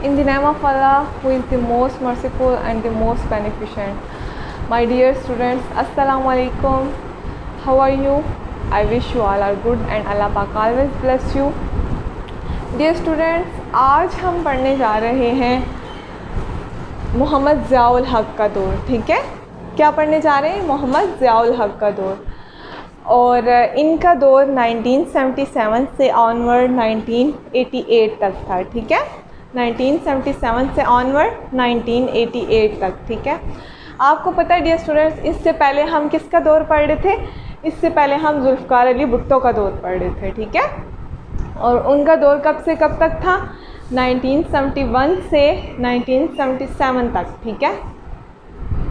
In the name of Allah, who is the most merciful and the most beneficent. My dear students, Assalamu alaikum. How are you? I wish you all are good and Allah Pak always bless you. Dear students, आज हम पढ़ने जा रहे हैं मोहम्मद ज़ियाउल हक का दौर. ठीक है, क्या पढ़ने जा रहे हैं? मोहम्मद ज़ियाउल हक का दौर. और इनका दौर 1977 से ऑनवर्ड 1988 तक था. ठीक है, 1977 से ऑनवर्ड 1988 तक. ठीक है, आपको पता है डियर स्टूडेंट्स, इससे पहले हम किसका दौर पढ़ रहे थे? इससे पहले हम जुल्फ़िकार अली भुट्टो का दौर पढ़ रहे थे. ठीक है, और उनका दौर कब से कब तक था? 1971 से 1977 तक. ठीक है,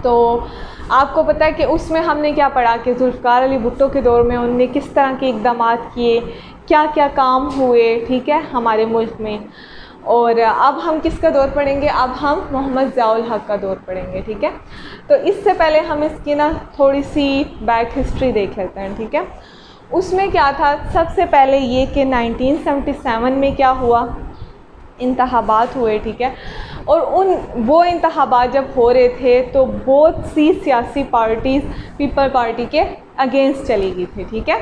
तो आपको पता है कि उसमें हमने क्या पढ़ा कि जुल्फ़िकार अली भुट्टो के दौर में उन्होंने किस तरह के इक़दाम किए, क्या क्या काम हुए. ठीक है, हमारे मुल्क में. और अब हम किसका दौर पढ़ेंगे? अब हम मोहम्मद ज़ियाउल हक का दौर पढ़ेंगे. ठीक है, तो इससे पहले हम इसकी ना थोड़ी सी बैक हिस्ट्री देख लेते हैं. ठीक है, उसमें क्या था? सबसे पहले ये कि 1977 में क्या हुआ? इंतखाबात हुए. ठीक है, और वो इंतखाबात जब हो रहे थे तो बहुत सी सियासी पार्टीज़ पीपल पार्टी के अगेंस्ट चली गई थी. ठीक है,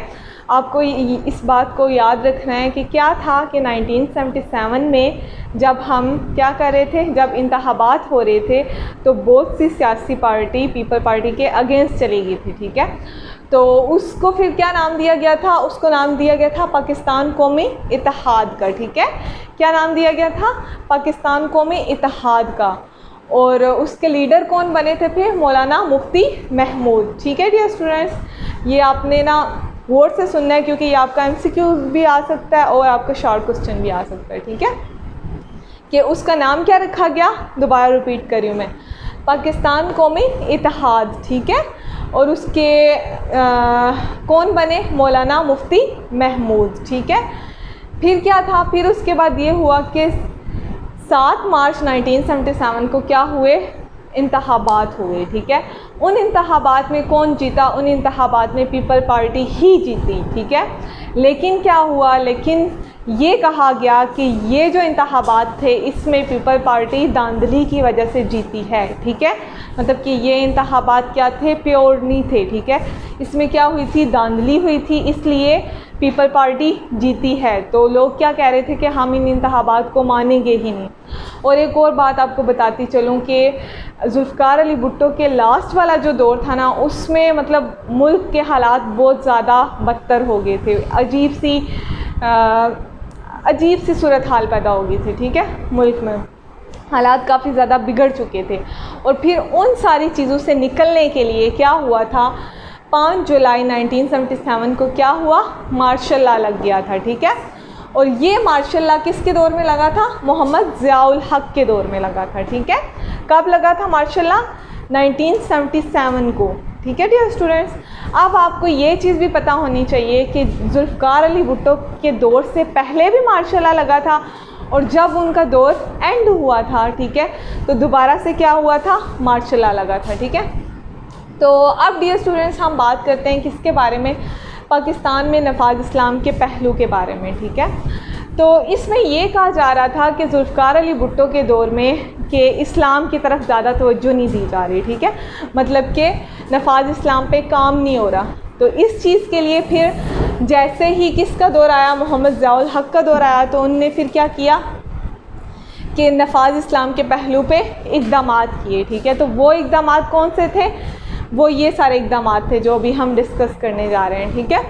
आपको इस बात को याद रखना है कि क्या था कि 1977 में जब हम क्या कर रहे थे, जब इंतखाबात हो रहे थे तो बहुत सी सियासी पार्टी पीपल पार्टी के अगेंस्ट चली गई थी. ठीक है, तो उसको फिर क्या नाम दिया गया था? उसको नाम दिया गया था पाकिस्तान कौमी इत्तेहाद का. ठीक है, क्या नाम दिया गया था? पाकिस्तान कौमी इत्तेहाद का. और उसके लीडर कौन बने थे फिर? मौलाना मुफ्ती महमूद. ठीक है डियर स्टूडेंट्स, ये आपने ना गौर से सुनना है क्योंकि ये आपका MCQ भी आ सकता है और आपका शॉर्ट क्वेश्चन भी आ सकता है. ठीक है, कि उसका नाम क्या रखा गया? दोबारा रिपीट कर रही हूँ मैं, पाकिस्तान कौमी इत्तेहाद. ठीक है, और उसके कौन बने? मौलाना मुफ्ती महमूद. ठीक है, फिर क्या था? फिर उसके बाद ये हुआ कि 7 मार्च 1977 को क्या हुए? इंतखाबात हुए. ठीक है, उन इंतखाबात में कौन जीता? उन इंतखाबात में पीपल पार्टी ही जीती. ठीक है, लेकिन क्या हुआ? लेकिन ये कहा गया कि ये जो इंतखाबात थे इसमें पीपल पार्टी धांधली की वजह से जीती है. ठीक है, मतलब कि ये इंतखाबात क्या थे? प्योर नहीं थे. ठीक है, इसमें क्या हुई थी? धांधली हुई थी, इसलिए पीपल पार्टी जीती है. तो लोग क्या कह रहे थे कि हम इन इंतखाबात को मानेंगे ही नहीं. और एक और बात आपको बताती चलूँ कि जुल्फ़िकार अली भुट्टो के लास्ट वाला जो दौर था ना, उसमें मतलब मुल्क के हालात बहुत ज़्यादा बदतर हो गए थे. अजीब सी सूरत हाल पैदा हो गई थी. ठीक है, मुल्क में हालात काफ़ी ज़्यादा बिगड़ चुके थे. और फिर उन सारी चीज़ों से निकलने के लिए क्या हुआ था? 5 जुलाई 1977 को क्या हुआ? मार्शल लॉ लग गया था. ठीक है, और ये मार्शल लॉ किसके दौर में लगा था? मोहम्मद ज़ियाउल हक के दौर में लगा था. ठीक है, कब लगा था मार्शल लॉ? 1977 को. ठीक है डियर स्टूडेंट्स, अब आपको ये चीज़ भी पता होनी चाहिए कि जुल्फ़िकार अली भुट्टो के दौर से पहले भी मार्शल लॉ लगा था और जब उनका दौर एंड हुआ था, ठीक है, तो दोबारा से क्या हुआ था? मार्शल लॉ लगा था. ठीक है, तो अब डियर स्टूडेंट्स हम बात करते हैं किसके बारे में? पाकिस्तान में नवाज़ इस्लाम के पहलू के बारे में. ठीक है, तो इसमें ये कहा जा रहा था कि जुल्फ़िकार अली भुट्टो के दौर में कि इस्लाम की तरफ ज़्यादा तवज्जो नहीं दी जा रही. ठीक है, मतलब कि नवाज़ इस्लाम पे काम नहीं हो रहा. तो इस चीज़ के लिए फिर जैसे ही किसका दौर आया? मोहम्मद ज़ियाउल हक का दौर आया, तो उनने फिर क्या किया कि नवाज़ इस्लाम के पहलू पे इक़दाम किए. ठीक है, तो वो इक़दाम कौन से थे? वो ये सारे इक़दाम थे जो अभी हम डिस्कस करने जा रहे हैं. ठीक है,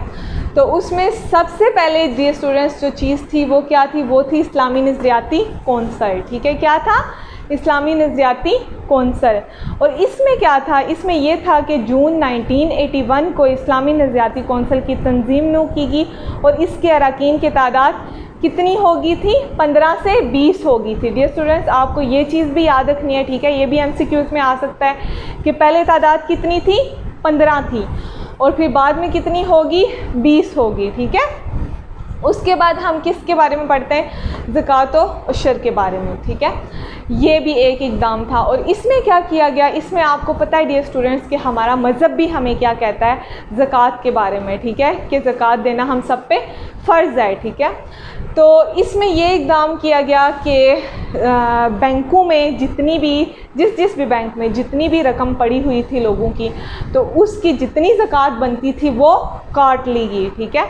तो उसमें सबसे पहले डियर स्टूडेंट्स जो चीज़ थी वो क्या थी? वो थी इस्लामी नज़रियाती कौंसल. ठीक है, क्या था? इस्लामी नज़रियाती कौंसल. और इसमें क्या था? इसमें ये था कि जून 1981 को इस्लामी नज़रियाती कौंसल की तंजीम नू की गई और इसके अरकान की तादाद कितनी होगी थी? 15 से 20 होगी थी. डियर स्टूडेंट्स, आपको ये चीज़ भी याद रखनी है. ठीक है, ये भी MCQs में आ सकता है कि पहले तादाद कितनी थी? 15 थी और फिर बाद में कितनी होगी? 20 होगी. ठीक है, उसके बाद हम किसके बारे में पढ़ते हैं? ज़कात व उशर के बारे में. ठीक है, ये भी एक इक़दाम था. और इसमें क्या किया गया? इसमें आपको पता है डियर स्टूडेंट्स कि हमारा मज़हब भी हमें क्या कहता है ज़कात के बारे में. ठीक है, कि ज़कात देना हम सब पे फ़र्ज़ है. ठीक है, तो इसमें ये इक़दाम किया गया कि बैंकों में जितनी भी जिस भी बैंक में जितनी भी रकम पड़ी हुई थी लोगों की, तो उसकी जितनी ज़कात बनती थी वो काट ली गई, ठीक है।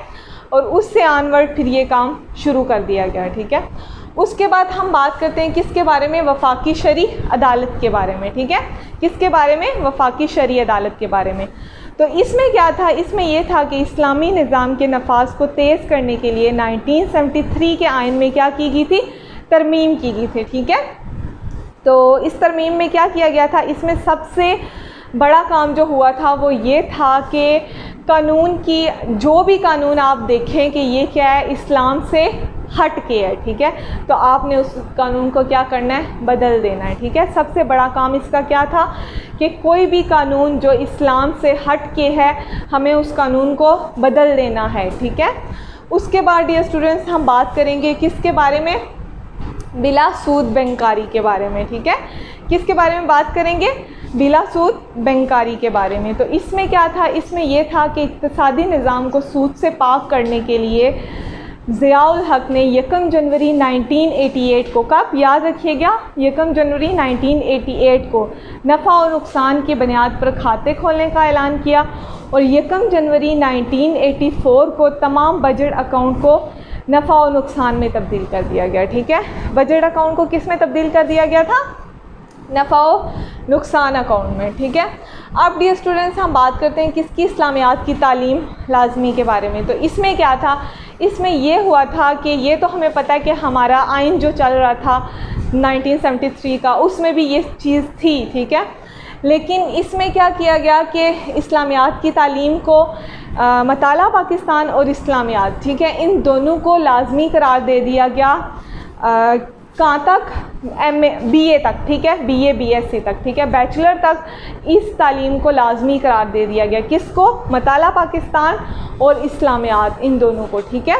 और उससे आनवर्ड फिर ये काम शुरू कर दिया गया, ठीक है। उसके बाद हम बात करते हैं किसके बारे में, वफाकी शरी अदालत के बारे में, ठीक है। किसके बारे में, वफाकी शरी अदालत के बारे में। तो इसमें क्या था, इसमें यह था कि इस्लामी निज़ाम के नफाज को तेज़ करने के लिए 1973 के आइन में क्या की गई थी, तरमीम की गई थी, ठीक है। तो इस तरमीम में क्या किया गया था, इसमें सबसे बड़ा काम जो हुआ था वो ये था कि कानून की जो भी कानून आप देखें कि ये क्या है, इस्लाम से हट के है, ठीक है, तो आपने उस कानून को क्या करना है, बदल देना है, ठीक है। सबसे बड़ा काम इसका क्या था कि कोई भी कानून जो इस्लाम से हट के है हमें उस कानून को बदल देना है, ठीक है। उसके बाद डियर स्टूडेंट्स हम बात करेंगे किसके बारे में, बिला सूद बैंकारी के बारे में, ठीक है। किसके बारे में बात करेंगे, बिला सूद बैंकारी के बारे में। तो इसमें क्या था, इसमें यह था कि इक़्तिसादी निज़ाम को सूद से पाक करने के लिए ज़ियाउल हक़ ने 1 जनवरी 1988 को, कब याद रखिएगा, 1 जनवरी 1988 को नफ़ा और नुकसान की बुनियाद पर खाते खोलने का ऐलान किया। और 1 जनवरी 1984 को तमाम बजट अकाउंट को नफ़ा और नुकसान में तब्दील कर दिया गया, ठीक है। बजट अकाउंट को किस में तब्दील कर दिया गया था, नफ़ा और नुकसान अकाउंट में, ठीक है। अब डियर स्टूडेंट्स हम बात करते हैं किसकी, इस्लामियात की तालीम लाजमी के बारे में। तो इसमें क्या था, इसमें ये हुआ था कि ये तो हमें पता है कि हमारा आइन जो चल रहा था 1973 का, उसमें भी ये चीज़ थी, ठीक है। लेकिन इसमें क्या किया गया कि इस्लामियात की तालीम को मताला पाकिस्तान और इस्लामियात, ठीक है, इन दोनों को लाजमी करार दे दिया गया। कहाँ तक, MA BA तक, ठीक है, BA BSc तक, ठीक है, बैचलर तक इस तालीम को लाजमी करार दे दिया गया। किसको, मताला पाकिस्तान और इस्लामियात, इन दोनों को, ठीक है।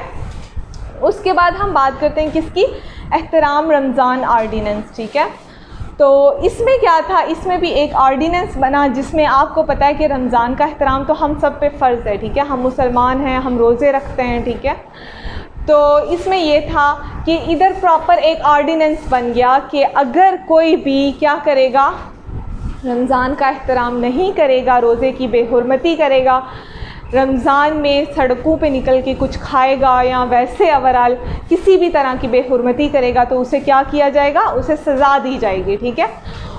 उसके बाद हम बात करते हैं किसकी, एहतराम रमज़ान आर्डीनेंस, ठीक है। तो इसमें क्या था, इसमें भी एक आर्डीनेंस बना जिसमें आपको पता है कि रमज़ान का एहतराम तो हम सब पे फ़र्ज़ है, ठीक है, हम मुसलमान हैं, हम रोज़े रखते हैं, ठीक है। तो इसमें यह था कि इधर प्रॉपर एक आर्डीनेंस बन गया कि अगर कोई भी क्या करेगा, रमज़ान का एहतराम नहीं करेगा, रोज़े की बेहुरमती करेगा, रमज़ान में सड़कों पे निकल के कुछ खाएगा या वैसे ओवरऑल किसी भी तरह की बेहुरमती करेगा, तो उसे क्या किया जाएगा, उसे सज़ा दी जाएगी, ठीक है।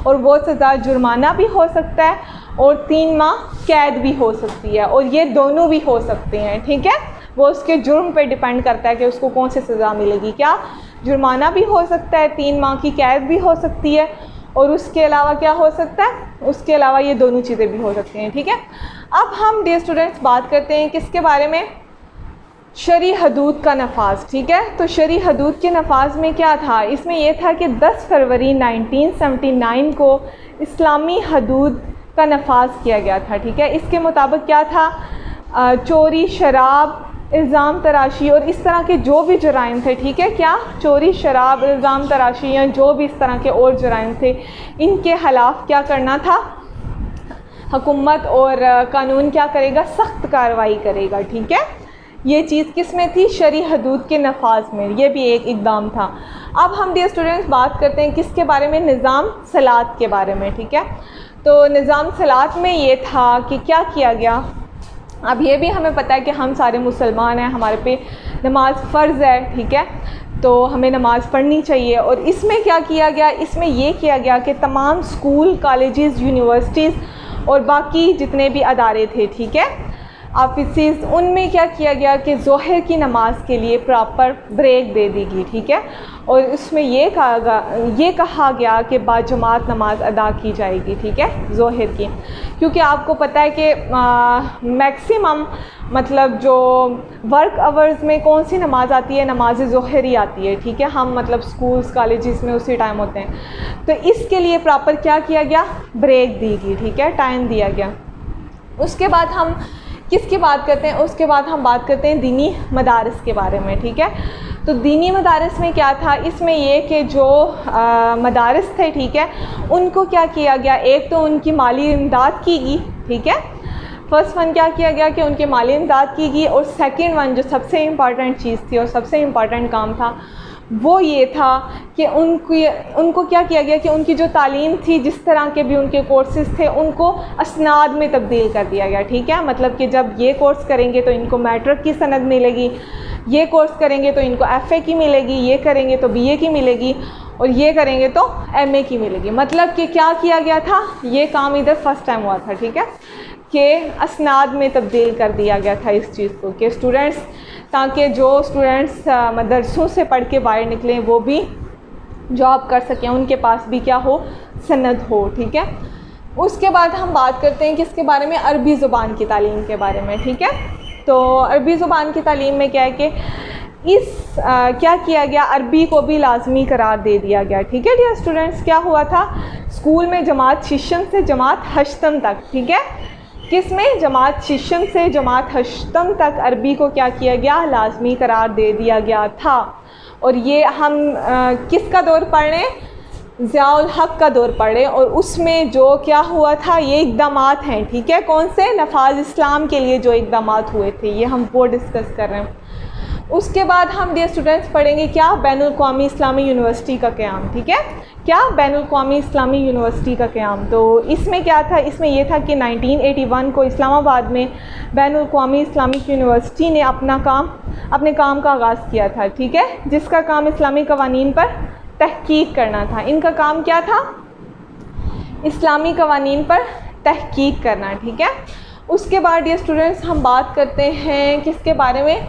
और वो सज़ा जुर्माना भी हो सकता है और 3 माह कैद भी हो सकती है, और ये दोनों भी हो सकते हैं, ठीक है। वो उसके जुर्म पे डिपेंड करता है कि उसको कौन सी सज़ा मिलेगी, क्या जुर्माना भी हो सकता है, 3 माह की कैद भी हो सकती है, और उसके अलावा क्या हो सकता है, उसके अलावा ये दोनों चीज़ें भी हो सकती हैं, ठीक है। अब हम डियर स्टूडेंट्स बात करते हैं किसके बारे में, शरी हदूद का नफाज, ठीक है। तो शरी हदूद के नफाज में क्या था, इसमें यह था कि 10 फरवरी 1979 को इस्लामी हदूद का नफाज किया गया था, ठीक है। इसके मुताबिक क्या था, चोरी, शराब, इल्ज़ाम तराशी और इस तरह के जो भी जराइम थे, ठीक है, क्या चोरी, शराब, इल्ज़ाम तराशी या जो भी इस तरह के और जराइम थे, इनके खिलाफ़ क्या करना था, हुकूमत और कानून क्या करेगा, सख्त कार्रवाई करेगा, ठीक है। ये चीज़ किस में थी, शरी हदूद के नफाज में, ये भी एक इक़दाम था। अब हम डियर स्टूडेंट्स बात करते हैं किसके बारे में, निज़ाम सलात के बारे में, ठीक है। तो निज़ाम सलात में ये था कि क्या किया गया, अब ये भी हमें पता है कि हम सारे मुसलमान हैं, हमारे पे नमाज फ़र्ज़ है, ठीक है, तो हमें नमाज़ पढ़नी चाहिए। और इसमें क्या किया गया, इसमें ये किया गया कि तमाम स्कूल, कॉलेजेस, यूनिवर्सिटीज़ और बाकी जितने भी अदारे थे, ठीक है, ऑफिसेस, उनमें क्या किया गया कि ज़ोहर की नमाज के लिए प्रॉपर ब्रेक दे दी गई, ठीक है। और इसमें ये कहा गया कि बाजमात नमाज अदा की जाएगी, ठीक है, ज़ोहर की, क्योंकि आपको पता है कि मैक्सिमम मतलब जो वर्क आवर्स में कौन सी नमाज आती है, नमाज ज़ोहर ही आती है, ठीक है। हम मतलब स्कूल्स, कॉलेजेस में उसी टाइम होते हैं, तो इसके लिए प्रॉपर क्या किया गया, ब्रेक दी गई, ठीक है, टाइम दिया गया। उसके बाद हम किसकी बात करते हैं, उसके बाद हम बात करते हैं दीनी मदारस के बारे में, ठीक है। तो दीनी मदारस में क्या था, इसमें ये कि जो मदारस थे, ठीक है, उनको क्या किया गया, एक तो उनकी माली इमदाद की गई, ठीक है, फर्स्ट वन क्या किया गया कि उनके माली इमदाद की गई, और सेकंड वन जो सबसे इम्पॉर्टेंट चीज़ थी और सबसे इम्पॉर्टेंट काम था वो ये था कि उनको क्या किया गया कि उनकी जो तालीम थी, जिस तरह के भी उनके कोर्सेज़ थे, उनको असनाद में तब्दील कर दिया गया। ठीक है, मतलब कि जब ये कोर्स करेंगे तो इनको मैट्रिक की सनद मिलेगी, ये कोर्स करेंगे तो इनको FA की मिलेगी, ये करेंगे तो BA की मिलेगी, और ये करेंगे तो MA की मिलेगी। मतलब कि क्या किया गया था, ये काम इधर फर्स्ट टाइम हुआ था। ठीक है, कि असनाद में तब्दील कर दिया गया था इस चीज़ को, कि स्टूडेंट्स, ताकि जो स्टूडेंट्स मदरसों से पढ़ के बाहर निकलें वो भी जॉब कर सकें, उनके पास भी क्या हो, सनद हो। ठीक है, उसके बाद हम बात करते हैं किसके बारे में, अरबी ज़ुबान की तालीम के बारे में। ठीक है, तो अरबी ज़ुबान की तालीम में क्या है कि क्या किया गया, अरबी को भी लाजमी करार दे दिया गया। ठीक है डियर स्टूडेंट्स, क्या हुआ था स्कूल में जमात शिशम से जमात हश्तम तक, ठीक है, किस में, जमात शिशम से जमात हश्तम तक अरबी को क्या किया गया, लाजमी करार दे दिया गया था। और ये हम किसका दौर पढ़ रहे हैं, ज़ियाउल हक़ का दौर पढ़े, और उसमें जो क्या हुआ था, ये इक़दामात हैं। ठीक है, कौन से, नफाज इस्लाम के लिए जो इक़दामात हुए थे, ये हम वो डिस्कस कर रहे हैं। उसके बाद हम डियर स्टूडेंट्स पढ़ेंगे क्या, बैनुल क़ौमी इस्लामी यूनिवर्सिटी का क़याम। ठीक है, क्या, बैनुल क़ौमी इस्लामी यूनिवर्सिटी का क़याम। तो इसमें क्या था, इसमें यह था कि 1981 को इस्लामाबाद में बैनुल क़ौमी इस्लामिक यूनिवर्सिटी ने अपने काम का आगाज़ किया था। ठीक है, जिसका काम इस्लामी क़वानीन पर तहकीक करना था। इनका काम क्या था, इस्लामी क़वानीन पर तहकीक करना। ठीक है, उसके बाद डियर स्टूडेंट्स हम बात करते हैं किसके बारे में,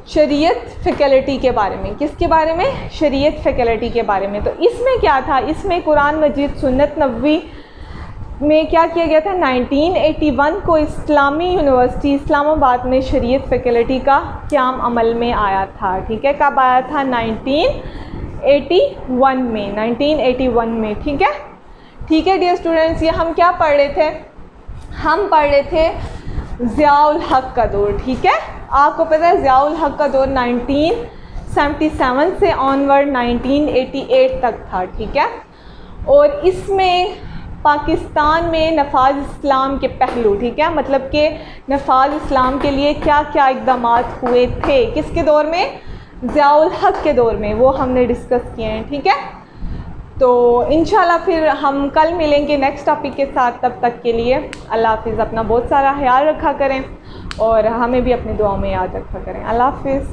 शरीयत फ़ैकल्टी के बारे में। किसके बारे में, शरीयत फ़ैकल्टी के बारे में। तो इसमें क्या था, इसमें कुरान मजीद सुन्नत नबवी में क्या किया गया था, 1981 को इस्लामी यूनिवर्सिटी इस्लामाबाद में शरीयत फ़ैकल्टी का क़याम अमल में आया था। ठीक है, कब आया था, 1981 में, 1981 में। ठीक है, ठीक है डियर स्टूडेंट्स, ये हम क्या पढ़ रहे थे, हम पढ़ रहे थे ज़ियाउल हक़ का दौर। ठीक है, आपको पता है ज़ियाउल हक़ का दौर 1977 से ऑनवर्ड 1988 तक था। ठीक है, और इसमें पाकिस्तान में नफाज इस्लाम के पहलू, ठीक है, मतलब कि नफाज इस्लाम के लिए क्या क्या इक़दामात हुए थे, किसके दौर में, ज़ियाउल हक़ के दौर में, वो हमने डिस्कस किए हैं। ठीक है, तो इंशाल्लाह फिर हम कल मिलेंगे नेक्स्ट टॉपिक के साथ। तब तक के लिए अल्लाह हाफ़िज़, अपना बहुत सारा ख्याल रखा करें और हमें भी अपनी दुआओं में याद रखा करें। अल्लाह हाफ़िज़।